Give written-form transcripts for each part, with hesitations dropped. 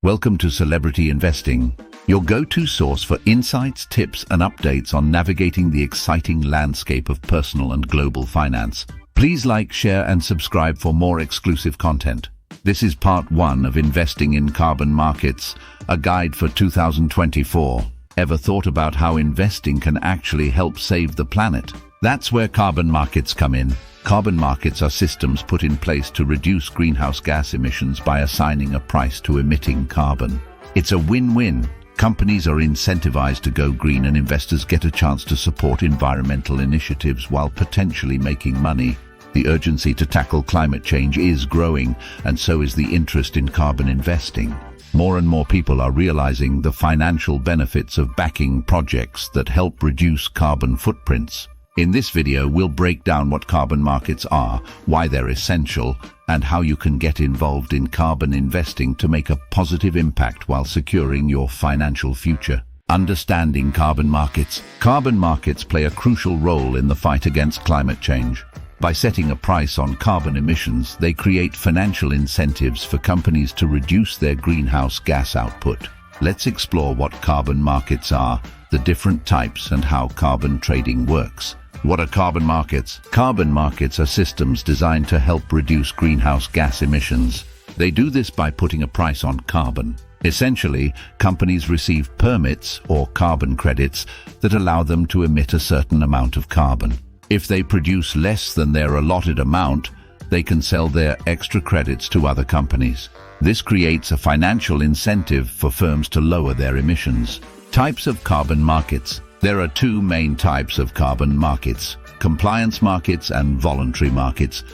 Welcome to Celebrity Investing, your go-to source for insights, tips, and updates on navigating the exciting landscape of personal and global finance. Please like, share, and subscribe for more exclusive content. This is part 1 of Investing in Carbon Markets, a guide for 2024. Ever thought about how investing can actually help save the planet? That's where carbon markets come in. Carbon markets are systems put in place to reduce greenhouse gas emissions by assigning a price to emitting carbon. It's a win-win. Companies are incentivized to go green and investors get a chance to support environmental initiatives while potentially making money. The urgency to tackle climate change is growing, and so is the interest in carbon investing. More and more people are realizing the financial benefits of backing projects that help reduce carbon footprints. In this video, we'll break down what carbon markets are, why they're essential, and how you can get involved in carbon investing to make a positive impact while securing your financial future. Understanding carbon markets. Carbon markets play a crucial role in the fight against climate change. By setting a price on carbon emissions, they create financial incentives for companies to reduce their greenhouse gas output. Let's explore what carbon markets are, the different types, and how carbon trading works. What are carbon markets? Carbon markets are systems designed to help reduce greenhouse gas emissions. They do this by putting a price on carbon. Essentially, companies receive permits or carbon credits that allow them to emit a certain amount of carbon. If they produce less than their allotted amount, they can sell their extra credits to other companies. This creates a financial incentive for firms to lower their emissions. Types of carbon markets. There are two main types of carbon markets: compliance markets and voluntary markets.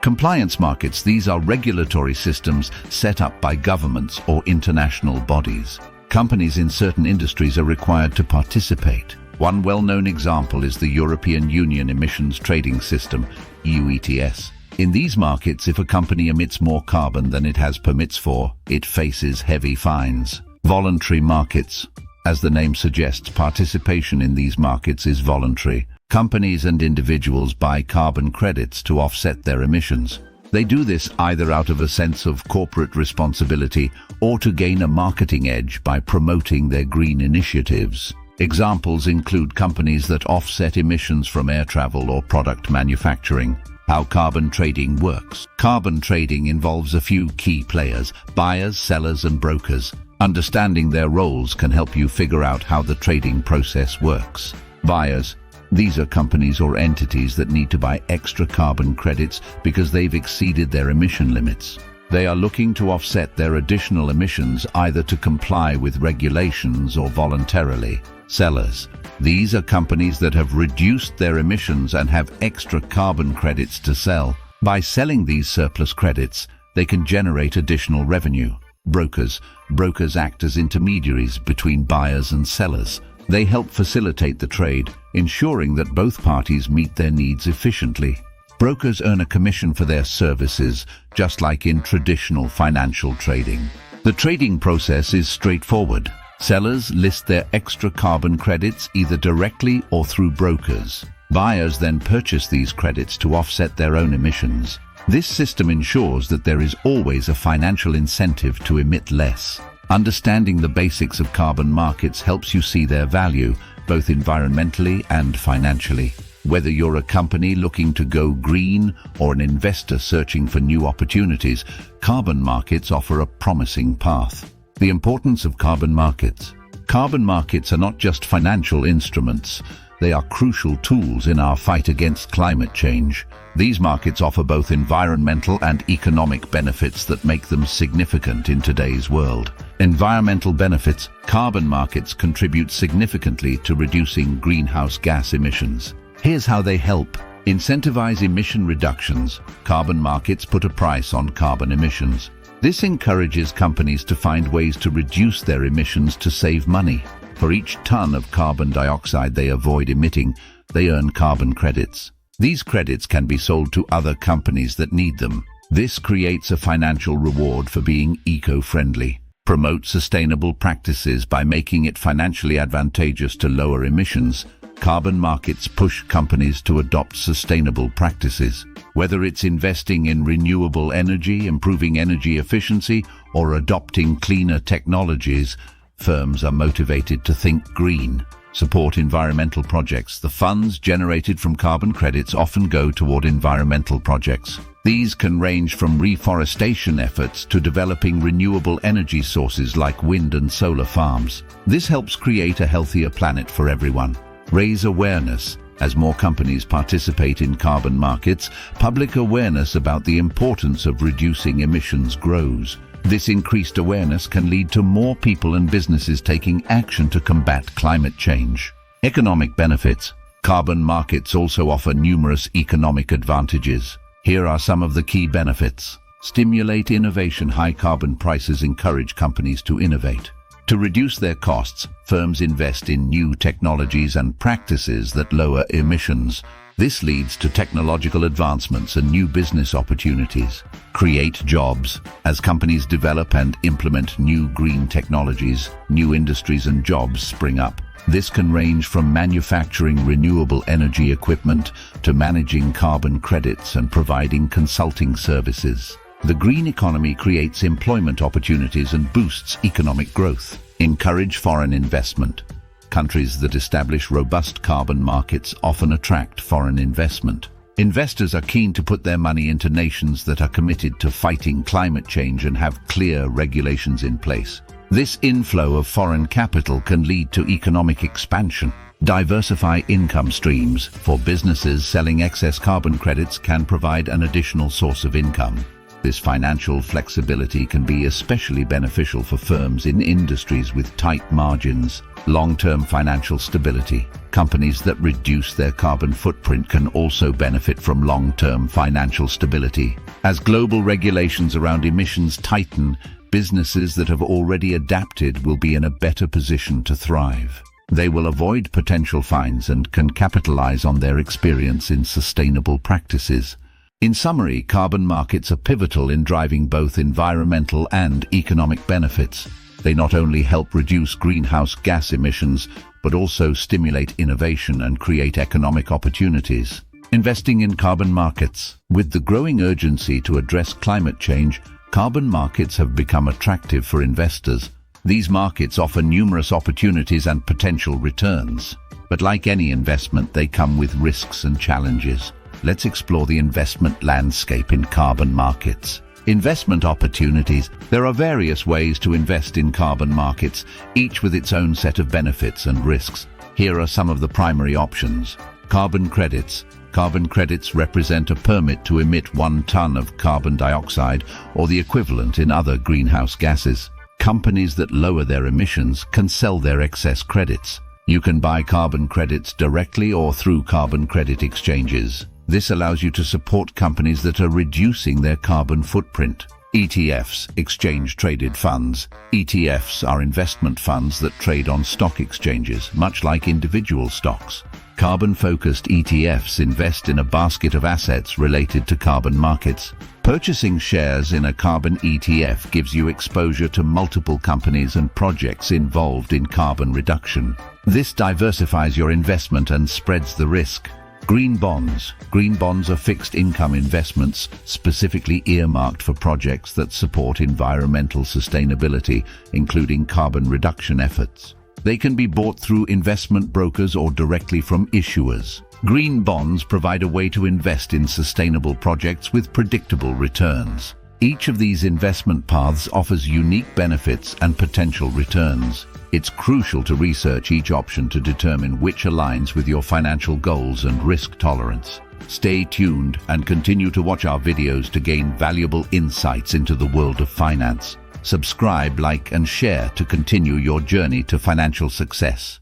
Compliance markets, these are regulatory systems set up by governments or international bodies. Companies in certain industries are required to participate. One well-known example is the European Union Emissions Trading System, EU ETS. In these markets, if a company emits more carbon than it has permits for, it faces heavy fines. Voluntary markets. As the name suggests, participation in these markets is voluntary. Companies and individuals buy carbon credits to offset their emissions. They do this either out of a sense of corporate responsibility or to gain a marketing edge by promoting their green initiatives. Examples include companies that offset emissions from air travel or product manufacturing. How carbon trading works. Carbon trading involves a few key players: buyers, sellers, and brokers. Understanding their roles can help you figure out how the trading process works. Buyers. These are companies or entities that need to buy extra carbon credits because they've exceeded their emission limits. They are looking to offset their additional emissions either to comply with regulations or voluntarily. Sellers. These are companies that have reduced their emissions and have extra carbon credits to sell. By selling these surplus credits, they can generate additional revenue. Brokers. Brokers act as intermediaries between buyers and sellers. They help facilitate the trade, ensuring that both parties meet their needs efficiently. Brokers earn a commission for their services, just like in traditional financial trading. The trading process is straightforward. Sellers list their extra carbon credits either directly or through brokers. Buyers then purchase these credits to offset their own emissions. This system ensures that there is always a financial incentive to emit less. Understanding the basics of carbon markets helps you see their value, both environmentally and financially. Whether you're a company looking to go green or an investor searching for new opportunities, carbon markets offer a promising path. The importance of carbon markets. Carbon markets are not just financial instruments. They are crucial tools in our fight against climate change. These markets offer both environmental and economic benefits that make them significant in today's world. Environmental benefits. Carbon markets contribute significantly to reducing greenhouse gas emissions. Here's how they help. Incentivize emission reductions. Carbon markets put a price on carbon emissions. This encourages companies to find ways to reduce their emissions to save money. For each ton of carbon dioxide they avoid emitting, they earn carbon credits. These credits can be sold to other companies that need them. This creates a financial reward for being eco-friendly. Promote sustainable practices by making it financially advantageous to lower emissions. Carbon markets push companies to adopt sustainable practices. Whether it's investing in renewable energy, improving energy efficiency, or adopting cleaner technologies, firms are motivated to think green. Support environmental projects. The funds generated from carbon credits often go toward environmental projects. These can range from reforestation efforts to developing renewable energy sources like wind and solar farms. This helps create a healthier planet for everyone. Raise awareness. As more companies participate in carbon markets, public awareness about the importance of reducing emissions grows. This increased awareness can lead to more people and businesses taking action to combat climate change. Economic benefits. Carbon markets also offer numerous economic advantages. Here are some of the key benefits. Stimulate innovation. High carbon prices encourage companies to innovate. To reduce their costs, firms invest in new technologies and practices that lower emissions. This leads to technological advancements and new business opportunities. Create jobs. As companies develop and implement new green technologies, new industries and jobs spring up. This can range from manufacturing renewable energy equipment to managing carbon credits and providing consulting services. The green economy creates employment opportunities and boosts economic growth. Encourage foreign investment. Countries that establish robust carbon markets often attract foreign investment. Investors are keen to put their money into nations that are committed to fighting climate change and have clear regulations in place. This inflow of foreign capital can lead to economic expansion. Diversify income streams. For businesses, selling excess carbon credits can provide an additional source of income. This financial flexibility can be especially beneficial for firms in industries with tight margins. Long-term financial stability. Companies that reduce their carbon footprint can also benefit from long-term financial stability. As global regulations around emissions tighten, businesses that have already adapted will be in a better position to thrive. They will avoid potential fines and can capitalize on their experience in sustainable practices. In summary, carbon markets are pivotal in driving both environmental and economic benefits. They not only help reduce greenhouse gas emissions, but also stimulate innovation and create economic opportunities. Investing in carbon markets. With the growing urgency to address climate change, carbon markets have become attractive for investors. These markets offer numerous opportunities and potential returns. But like any investment, they come with risks and challenges. Let's explore the investment landscape in carbon markets. Investment opportunities. There are various ways to invest in carbon markets, each with its own set of benefits and risks. Here are some of the primary options. Carbon credits. Carbon credits represent a permit to emit 1 ton of carbon dioxide or the equivalent in other greenhouse gases. Companies that lower their emissions can sell their excess credits. You can buy carbon credits directly or through carbon credit exchanges. This allows you to support companies that are reducing their carbon footprint. ETFs, exchange-traded funds. ETFs are investment funds that trade on stock exchanges, much like individual stocks. Carbon-focused ETFs invest in a basket of assets related to carbon markets. Purchasing shares in a carbon ETF gives you exposure to multiple companies and projects involved in carbon reduction. This diversifies your investment and spreads the risk. Green bonds. Green bonds are fixed income investments specifically earmarked for projects that support environmental sustainability, including carbon reduction efforts. They can be bought through investment brokers or directly from issuers. Green bonds provide a way to invest in sustainable projects with predictable returns. Each of these investment paths offers unique benefits and potential returns. It's crucial to research each option to determine which aligns with your financial goals and risk tolerance. Stay tuned and continue to watch our videos to gain valuable insights into the world of finance. Subscribe, like, and share to continue your journey to financial success.